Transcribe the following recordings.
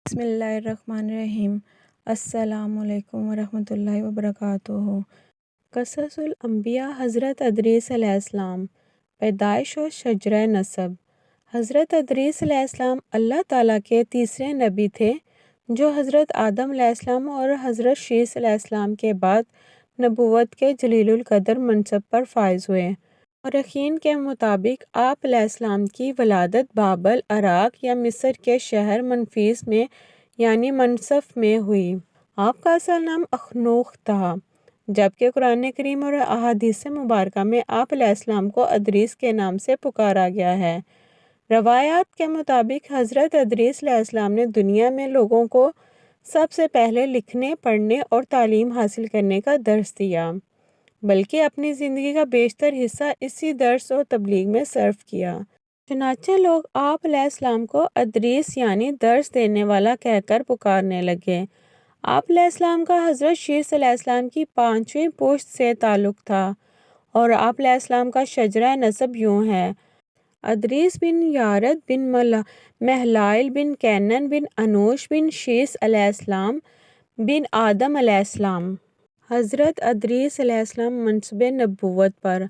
بسم اللہ الرحمن الرحیم۔ السلام علیکم ورحمۃ اللہ وبرکاتہ۔ قصص الانبیاء حضرت ادریس علیہ السلام، پیدائش اور شجرہ نسب۔ حضرت ادریس علیہ السلام اللہ تعالیٰ کے تیسرے نبی تھے جو حضرت آدم علیہ السلام اور حضرت شیث علیہ السلام کے بعد نبوت کے جلیل القدر منصب پر فائز ہوئے۔ مورخین کے مطابق آپ علیہ السلام کی ولادت بابل، عراق یا مصر کے شہر منفیس میں یعنی منصف میں ہوئی۔ آپ کا اصل نام اخنوخ تھا، جبکہ قرآن کریم اور احادیث مبارکہ میں آپ علیہ السلام کو ادریس کے نام سے پکارا گیا ہے۔ روایات کے مطابق حضرت ادریس علیہ السلام نے دنیا میں لوگوں کو سب سے پہلے لکھنے، پڑھنے اور تعلیم حاصل کرنے کا درس دیا، بلکہ اپنی زندگی کا بیشتر حصہ اسی درس اور تبلیغ میں صرف کیا۔ چنانچہ لوگ آپ علیہ السلام کو ادریس یعنی درس دینے والا کہہ کر پکارنے لگے۔ آپ علیہ السلام کا حضرت شیث علیہ السلام کی 5ویں پشت سے تعلق تھا اور آپ علیہ السلام کا شجرہ نسب یوں ہے: ادریس بن یارد بن مہلائل بن کینن بن انوش بن شیث علیہ السلام بن آدم علیہ السلام۔ حضرت ادریس علیہ السلام منصب نبوت پر۔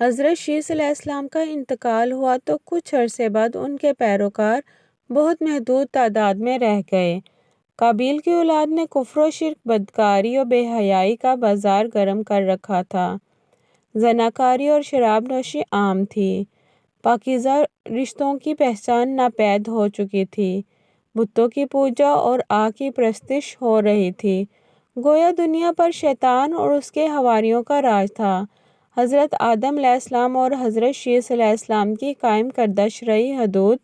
حضرت شیث علیہ السلام کا انتقال ہوا تو کچھ عرصے بعد ان کے پیروکار بہت محدود تعداد میں رہ گئے۔ قابیل کی اولاد نے کفر و شرک، بدکاری اور بے حیائی کا بازار گرم کر رکھا تھا۔ زناکاری اور شراب نوشی عام تھی۔ پاکیزہ رشتوں کی پہچان ناپید ہو چکی تھی۔ بتوں کی پوجا اور آگ کی پرستش ہو رہی تھی۔ گویا دنیا پر شیطان اور اس کے حواریوں کا راج تھا۔ حضرت آدم علیہ السلام اور حضرت شیث علیہ السلام کی قائم کردہ شرعی حدود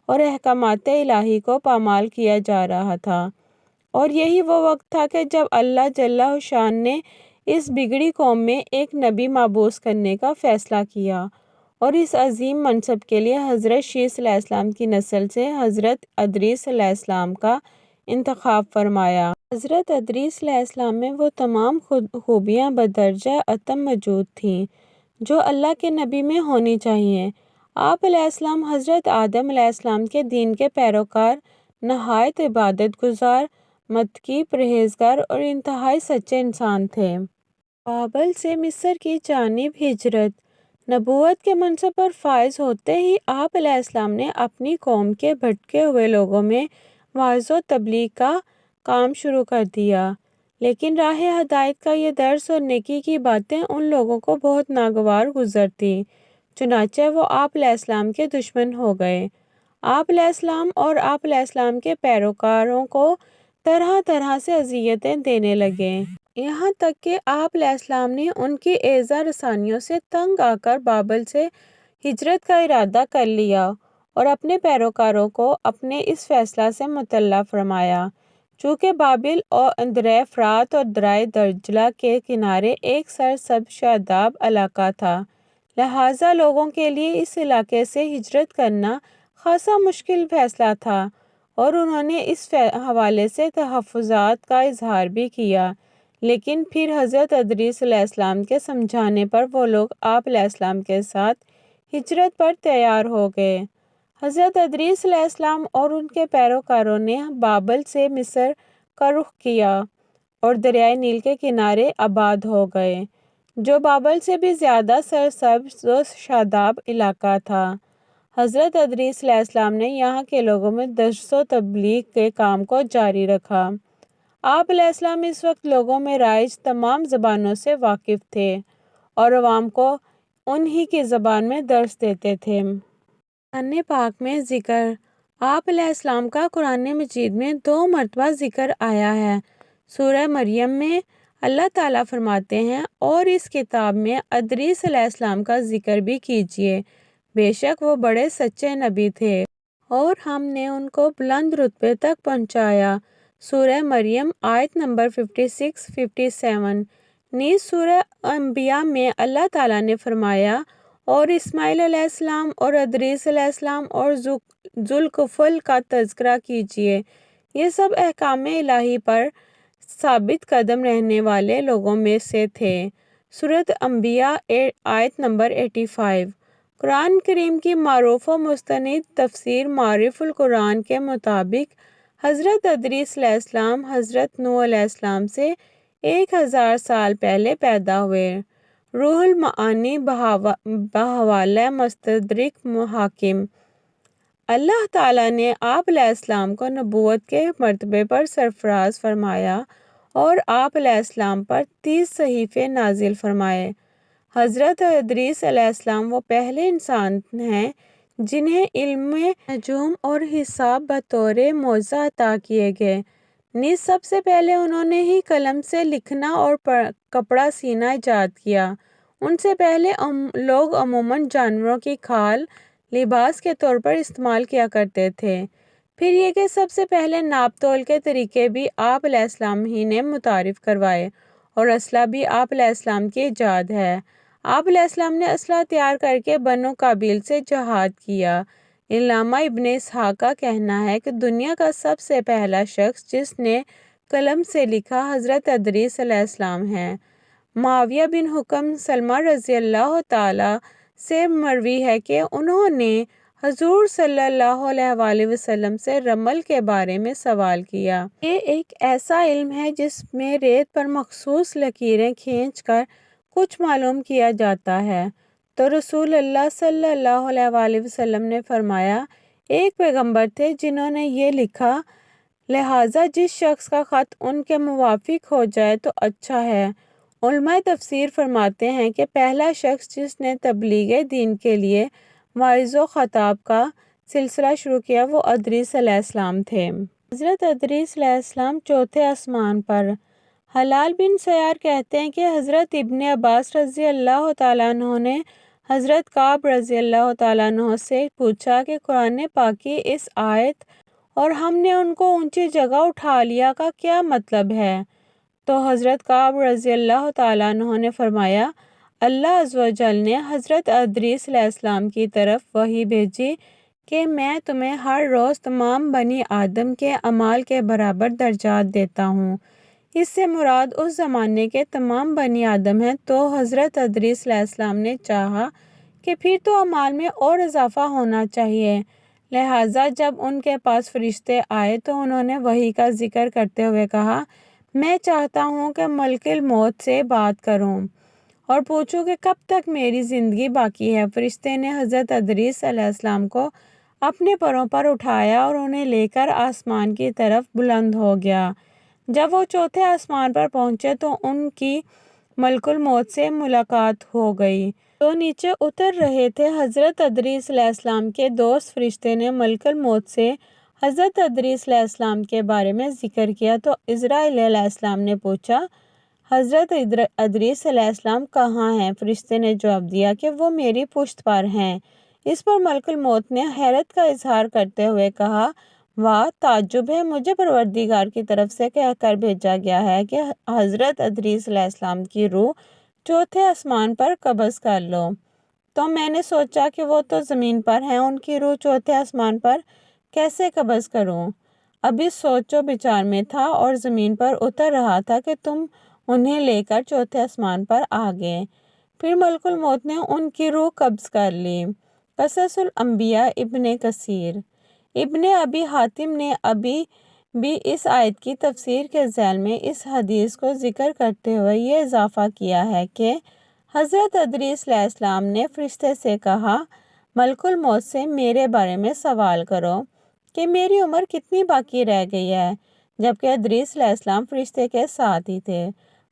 اور احکامات الہی کو پامال کیا جا رہا تھا، اور یہی وہ وقت تھا کہ جب اللہ جل شان نے اس بگڑی قوم میں ایک نبی مبعوث کرنے کا فیصلہ کیا اور اس عظیم منصب کے لیے حضرت شیث علیہ السلام کی نسل سے حضرت ادریس علیہ السلام کا انتخاب فرمایا۔ حضرت ادریس علیہ السلام میں وہ تمام خوبیاں بدرجہ اتم موجود تھیں جو اللہ کے نبی میں ہونی چاہیے۔ آپ علیہ السلام حضرت آدم علیہ السلام کے دین کے پیروکار، نہایت عبادت گزار، متقی، پرہیزگار اور انتہائی سچے انسان تھے۔ بابل سے مصر کی جانب ہجرت۔ نبوت کے منصب پر فائز ہوتے ہی آپ علیہ السلام نے اپنی قوم کے بھٹکے ہوئے لوگوں میں وعظ و تبلیغ کا کام شروع کر دیا، لیکن راہ ہدایت کا یہ درس اور نیکی کی باتیں ان لوگوں کو بہت ناگوار گزرتیں، چنانچہ وہ آپ علیہ السلام کے دشمن ہو گئے۔ آپ علیہ السلام اور آپ علیہ السلام کے پیروکاروں کو طرح طرح سے اذیتیں دینے لگے، یہاں تک کہ آپ علیہ السلام نے ان کی ایذا رسانیوں سے تنگ آ کر بابل سے ہجرت کا ارادہ کر لیا اور اپنے پیروکاروں کو اپنے اس فیصلہ سے مطلع فرمایا۔ چونکہ بابل اور دریا فرات اور دریا دجلہ کے کنارے ایک سرسبز شاداب علاقہ تھا، لہٰذا لوگوں کے لیے اس علاقے سے ہجرت کرنا خاصا مشکل فیصلہ تھا، اور انہوں نے اس حوالے سے تحفظات کا اظہار بھی کیا، لیکن پھر حضرت ادریس علیہ السلام کے سمجھانے پر وہ لوگ آپ علیہ السلام کے ساتھ ہجرت پر تیار ہو گئے۔ حضرت ادریس علیہ السلام اور ان کے پیروکاروں نے بابل سے مصر کا رخ کیا اور دریائے نیل کے کنارے آباد ہو گئے، جو بابل سے بھی زیادہ سرسبز و شاداب علاقہ تھا۔ حضرت ادریس علیہ السلام نے یہاں کے لوگوں میں درس و تبلیغ کے کام کو جاری رکھا۔ آپ علیہ السلام اس وقت لوگوں میں رائج تمام زبانوں سے واقف تھے اور عوام کو انہی کی زبان میں درس دیتے تھے۔ قرآن پاک میں ذکر۔ آپ علیہ السلام کا قرآن مجید میں 2 مرتبہ ذکر آیا ہے۔ سورہ مریم میں اللہ تعالیٰ فرماتے ہیں، اور اس کتاب میں ادریس علیہ السلام کا ذکر بھی کیجیے، بے شک وہ بڑے سچے نبی تھے اور ہم نے ان کو بلند رتبے تک پہنچایا۔ سورہ مریم آیت نمبر 56-57۔ نیز سورہ انبیاء میں اللہ تعالیٰ نے فرمایا، اور اسماعیل علیہ السلام اور ادریس علیہ السلام اور ذوالکفل کا تذکرہ کیجیے، یہ سب احکام الہی پر ثابت قدم رہنے والے لوگوں میں سے تھے۔ سورۃ انبیاء آیت نمبر 85۔ قرآن کریم کی معروف و مستند تفسیر معارف القرآن کے مطابق حضرت ادریس علیہ السلام حضرت نوح علیہ السلام سے 1000 سال پہلے پیدا ہوئے۔ روح المعانی بحوالہ مستدرک محاکم۔ اللہ تعالیٰ نے آپ علیہ السلام کو نبوت کے مرتبے پر سرفراز فرمایا اور آپ علیہ السلام پر 30 صحیفے نازل فرمائے۔ حضرت ادریس علیہ السلام وہ پہلے انسان ہیں جنہیں علم نجوم اور حساب بطور معجزہ عطا کیے گئے۔ نیز سب سے پہلے انہوں نے ہی قلم سے لکھنا اور کپڑا سینا ایجاد کیا۔ ان سے پہلے لوگ عموماً جانوروں کی کھال لباس کے طور پر استعمال کیا کرتے تھے۔ پھر یہ کہ سب سے پہلے ناپ تول کے طریقے بھی آپ علیہ السلام ہی نے متعارف کروائے اور اسلحہ بھی آپ علیہ السلام کی ایجاد ہے۔ آپ علیہ السلام نے اسلحہ تیار کر کے بنو قابیل سے جہاد کیا۔ علامہ ابن اسحاق کا کہنا ہے کہ دنیا کا سب سے پہلا شخص جس نے قلم سے لکھا حضرت ادریس علیہ السلام ہے۔ معاویہ بن حکم سلمہ رضی اللہ تعالیٰ سے مروی ہے کہ انہوں نے حضور صلی اللہ علیہ وآلہ وسلم سے رمل کے بارے میں سوال کیا۔ یہ ایک ایسا علم ہے جس میں ریت پر مخصوص لکیریں کھینچ کر کچھ معلوم کیا جاتا ہے۔ تو رسول اللہ صلی اللہ علیہ وآلہ وسلم نے فرمایا، ایک پیغمبر تھے جنہوں نے یہ لکھا، لہٰذا جس شخص کا خط ان کے موافق ہو جائے تو اچھا ہے۔ علماء تفسیر فرماتے ہیں کہ پہلا شخص جس نے تبلیغ دین کے لیے واعظ و خطاب کا سلسلہ شروع کیا وہ ادریس علیہ السلام تھے۔ حضرت ادریس علیہ السلام چوتھے آسمان پر۔ حلال بن سیار کہتے ہیں کہ حضرت ابن عباس رضی اللہ تعالیٰ عنہ نے حضرت کعب رضی اللہ تعالیٰ عنہ سے پوچھا کہ قرآن پاک کی اس آیت اور ہم نے ان کو اونچی جگہ اٹھا لیا کا کیا مطلب ہے؟ تو حضرت کعب رضی اللہ تعالیٰ عنہ نے فرمایا، اللہ عز و جل نے حضرت ادریس علیہ السلام کی طرف وحی بھیجی کہ میں تمہیں ہر روز تمام بنی آدم کے اعمال کے برابر درجات دیتا ہوں۔ اس سے مراد اس زمانے کے تمام بنی آدم ہیں۔ تو حضرت ادریس علیہ السلام نے چاہا کہ پھر تو اعمال میں اور اضافہ ہونا چاہیے، لہٰذا جب ان کے پاس فرشتے آئے تو انہوں نے وحی کا ذکر کرتے ہوئے کہا، میں چاہتا ہوں کہ ملک الموت سے بات کروں اور پوچھوں کہ کب تک میری زندگی باقی ہے۔ فرشتے نے حضرت ادریس علیہ السلام کو اپنے پروں پر اٹھایا اور انہیں لے کر آسمان کی طرف بلند ہو گیا۔ جب وہ چوتھے آسمان پر پہنچے تو ان کی ملک الموت سے ملاقات ہو گئی۔ تو نیچے اتر رہے تھے حضرت ادریس علیہ السلام کے دوست فرشتے نے ملک الموت سے حضرت ادریس علیہ السلام کے بارے میں ذکر کیا تو اسرائیل علیہ السلام نے پوچھا، حضرت ادریس علیہ السلام کہاں ہیں؟ فرشتے نے جواب دیا کہ وہ میری پشت پر ہیں۔ اس پر ملک الموت نے حیرت کا اظہار کرتے ہوئے کہا، واہ، تعجب ہے، مجھے پروردگار کی طرف سے کہہ کر بھیجا گیا ہے کہ حضرت ادریس علیہ السلام کی روح چوتھے آسمان پر قبض کر لو۔ تو میں نے سوچا کہ وہ تو زمین پر ہیں، ان کی روح چوتھے آسمان پر کیسے قبض کروں؟ ابھی سوچ و بچار میں تھا اور زمین پر اتر رہا تھا کہ تم انہیں لے کر چوتھے آسمان پر آ گئے۔ پھر ملک الموت نے ان کی روح قبض کر لی۔ قصص الانبیاء ابن کثیر۔ ابن ابی حاتم نے ابھی بھی اس آیت کی تفسیر کے ذیل میں اس حدیث کو ذکر کرتے ہوئے یہ اضافہ کیا ہے کہ حضرت ادریس علیہ السلام نے فرشتے سے کہا، ملک الموت سے میرے بارے میں سوال کرو کہ میری عمر کتنی باقی رہ گئی ہے، جبکہ ادریس علیہ السلام فرشتے کے ساتھ ہی تھے۔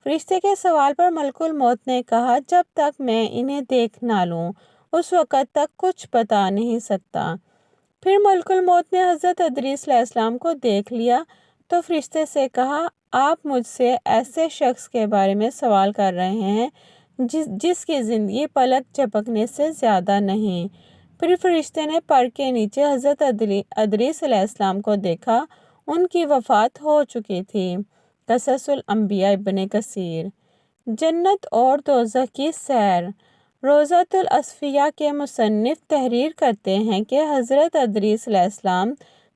فرشتے کے سوال پر ملک الموت نے کہا، جب تک میں انہیں دیکھ نہ لوں اس وقت تک کچھ بتا نہیں سکتا۔ پھر ملک الموت نے حضرت ادریس علیہ السلام کو دیکھ لیا تو فرشتے سے کہا، آپ مجھ سے ایسے شخص کے بارے میں سوال کر رہے ہیں جس کی زندگی پلک جھپکنے سے زیادہ نہیں۔ پھر فرشتے نے پر کے نیچے حضرت ادریس علیہ السلام کو دیکھا، ان کی وفات ہو چکی تھی۔ قصص الانبیاء ابن کثیر۔ جنت اور دوزخ کی سیر۔ روضۃ الاصفیاء کے مصنف تحریر کرتے ہیں کہ حضرت ادریس علیہ السلام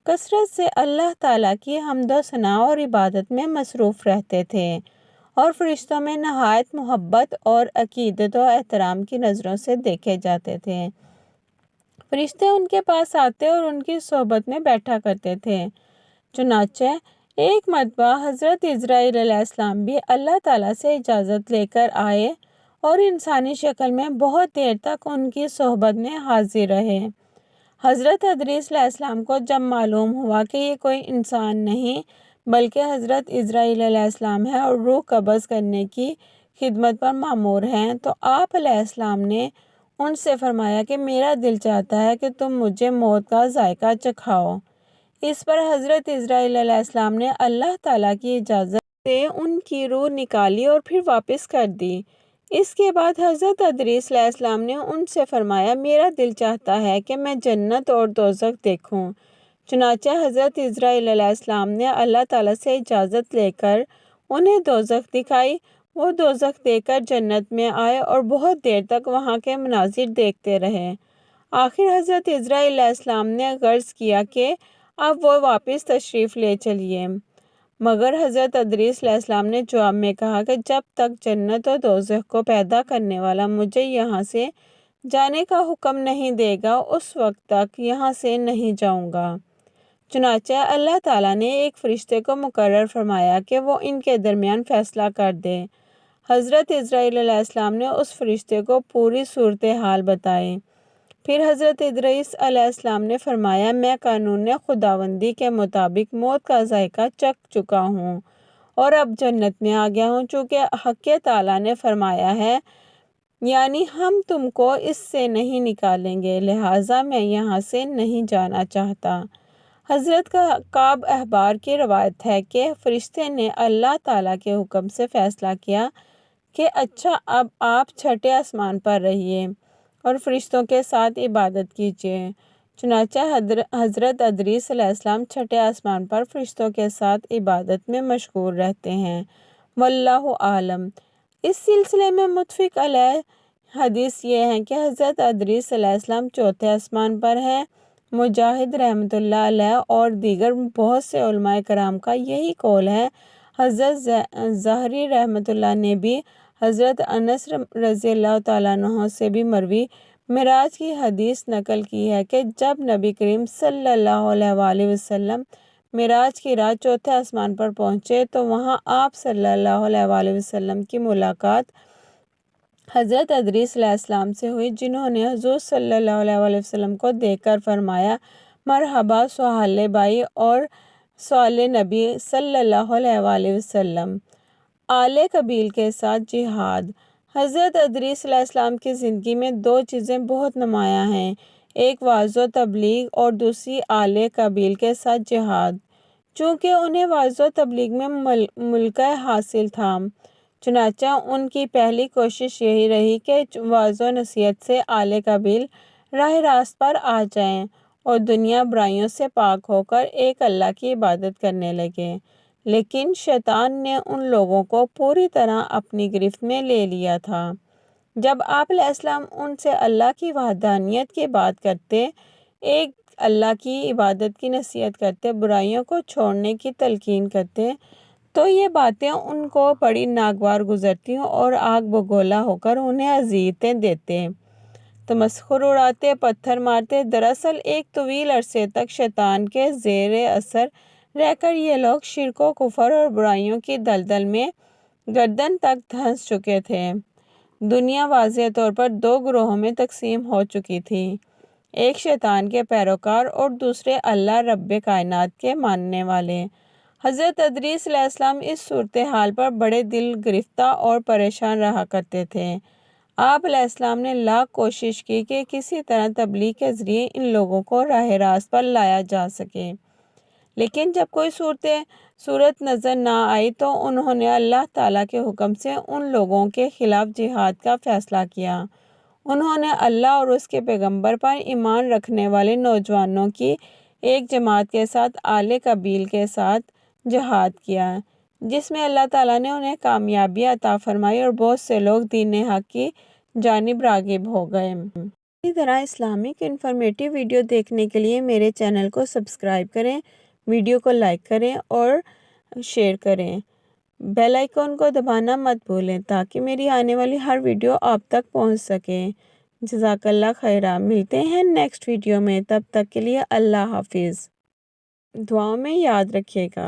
کثرت سے اللہ تعالیٰ کی حمد و ثنا اور عبادت میں مصروف رہتے تھے اور فرشتوں میں نہایت محبت اور عقیدت و احترام کی نظروں سے دیکھے جاتے تھے۔ فرشتے ان کے پاس آتے اور ان کی صحبت میں بیٹھا کرتے تھے۔ چنانچہ ایک مرتبہ حضرت اسرائیل علیہ السلام بھی اللہ تعالیٰ سے اجازت لے کر آئے اور انسانی شکل میں بہت دیر تک ان کی صحبت میں حاضر رہے۔ حضرت ادریس علیہ السلام کو جب معلوم ہوا کہ یہ کوئی انسان نہیں بلکہ حضرت اسرائیل علیہ السلام ہے اور روح قبض کرنے کی خدمت پر مامور ہیں، تو آپ علیہ السلام نے ان سے فرمایا کہ میرا دل چاہتا ہے کہ تم مجھے موت کا ذائقہ چکھاؤ۔ اس پر حضرت اسرائیل علیہ السلام نے اللہ تعالیٰ کی اجازت سے ان کی روح نکالی اور پھر واپس کر دی۔ اس کے بعد حضرت ادریس علیہ السلام نے ان سے فرمایا میرا دل چاہتا ہے کہ میں جنت اور دوزخ دیکھوں۔ چنانچہ حضرت اسرائیل علیہ السلام نے اللہ تعالیٰ سے اجازت لے کر انہیں دوزخ دکھائی۔ وہ دوزخ دیکھ کر جنت میں آئے اور بہت دیر تک وہاں کے مناظر دیکھتے رہے۔ آخر حضرت اسرائیل علیہ السلام نے عرض کیا کہ اب وہ واپس تشریف لے چلیے، مگر حضرت ادریس علیہ السلام نے جواب میں کہا کہ جب تک جنت اور دوزخ کو پیدا کرنے والا مجھے یہاں سے جانے کا حکم نہیں دے گا اس وقت تک یہاں سے نہیں جاؤں گا۔ چنانچہ اللہ تعالیٰ نے ایک فرشتے کو مقرر فرمایا کہ وہ ان کے درمیان فیصلہ کر دے۔ حضرت اسرائیل علیہ السلام نے اس فرشتے کو پوری صورتحال بتائی۔ پھر حضرت ادریس علیہ السلام نے فرمایا میں قانون خداوندی کے مطابق موت کا ذائقہ چکھ چکا ہوں اور اب جنت میں آ گیا ہوں، چونکہ حق تعالیٰ نے فرمایا ہے یعنی ہم تم کو اس سے نہیں نکالیں گے، لہٰذا میں یہاں سے نہیں جانا چاہتا۔ حضرت کعب احبار کی روایت ہے کہ فرشتے نے اللہ تعالیٰ کے حکم سے فیصلہ کیا کہ اچھا اب آپ چھٹے آسمان پر رہیے اور فرشتوں کے ساتھ عبادت کیجیے۔ چنانچہ حضرت ادریس علیہ السلام چھٹے آسمان پر فرشتوں کے ساتھ عبادت میں مشغول رہتے ہیں، واللہ عالم۔ اس سلسلے میں متفق علیہ حدیث یہ ہے کہ حضرت ادریس علیہ السلام چوتھے آسمان پر ہیں۔ مجاہد رحمۃ اللہ علیہ اور دیگر بہت سے علماء کرام کا یہی قول ہے۔ حضرت ظاہری رحمۃ اللہ نے بھی حضرت انس رضی اللہ تعالیٰ عنہ سے بھی مروی معراج کی حدیث نقل کی ہے کہ جب نبی کریم صلی اللہ علیہ وآلہ وسلم معراج کی رات چوتھے آسمان پر پہنچے تو وہاں آپ صلی اللہ علیہ وآلہ وسلم کی ملاقات حضرت ادریس علیہ السلام سے ہوئی، جنہوں نے حضور صلی اللہ علیہ وآلہ وسلم کو دیکھ کر فرمایا مرحبا سہیل بھائی اور سوال نبی صلی اللہ علیہ وآلہ وسلم۔ آل قبیل کے ساتھ جہاد۔ حضرت ادریس علیہ السلام کی زندگی میں دو چیزیں بہت نمایاں ہیں، ایک وعظ و تبلیغ اور دوسری آل قبیل کے ساتھ جہاد۔ چونکہ انہیں وعظ و تبلیغ میں ملکہ حاصل تھا، چنانچہ ان کی پہلی کوشش یہی رہی کہ وعظ و نصیحت سے آل قبیل راہ راست پر آ جائیں اور دنیا برائیوں سے پاک ہو کر ایک اللہ کی عبادت کرنے لگے۔ لیکن شیطان نے ان لوگوں کو پوری طرح اپنی گرفت میں لے لیا تھا۔ جب آپ علیہ السلام ان سے اللہ کی وحدانیت کی بات کرتے، ایک اللہ کی عبادت کی نصیحت کرتے، برائیوں کو چھوڑنے کی تلقین کرتے، تو یہ باتیں ان کو بڑی ناگوار گزرتی اور آگ بگولا ہو کر انہیں اذیتیں دیتے، تمسخر اڑاتے، پتھر مارتے۔ دراصل ایک طویل عرصے تک شیطان کے زیر اثر رہ کر یہ لوگ شرک و کفر اور برائیوں کی دلدل میں گردن تک دھنس چکے تھے۔ دنیا واضح طور پر دو گروہوں میں تقسیم ہو چکی تھی، ایک شیطان کے پیروکار اور دوسرے اللہ رب کائنات کے ماننے والے۔ حضرت ادریس علیہ السلام اس صورتحال پر بڑے دل گرفتہ اور پریشان رہا کرتے تھے۔ آپ علیہ السلام نے لاکھ کوشش کی کہ کسی طرح تبلیغ کے ذریعے ان لوگوں کو راہ راست پر لایا جا سکے، لیکن جب کوئی صورت نظر نہ آئی تو انہوں نے اللہ تعالیٰ کے حکم سے ان لوگوں کے خلاف جہاد کا فیصلہ کیا۔ انہوں نے اللہ اور اس کے پیغمبر پر ایمان رکھنے والے نوجوانوں کی ایک جماعت کے ساتھ آل قبیل کے ساتھ جہاد کیا، جس میں اللہ تعالیٰ نے انہیں کامیابی عطا فرمائی اور بہت سے لوگ دین حق کی جانب راغب ہو گئے۔ اسی طرح اسلامک انفارمیٹیو ویڈیو دیکھنے کے لیے میرے چینل کو سبسکرائب کریں، ویڈیو کو لائک کریں اور شیئر کریں۔ بیل آئیکن کو دبانا مت بھولیں تاکہ میری آنے والی ہر ویڈیو آپ تک پہنچ سکے۔ جزاک اللہ خیرہ۔ ملتے ہیں نیکسٹ ویڈیو میں، تب تک کے لیے اللہ حافظ۔ دعاؤں میں یاد رکھیے گا۔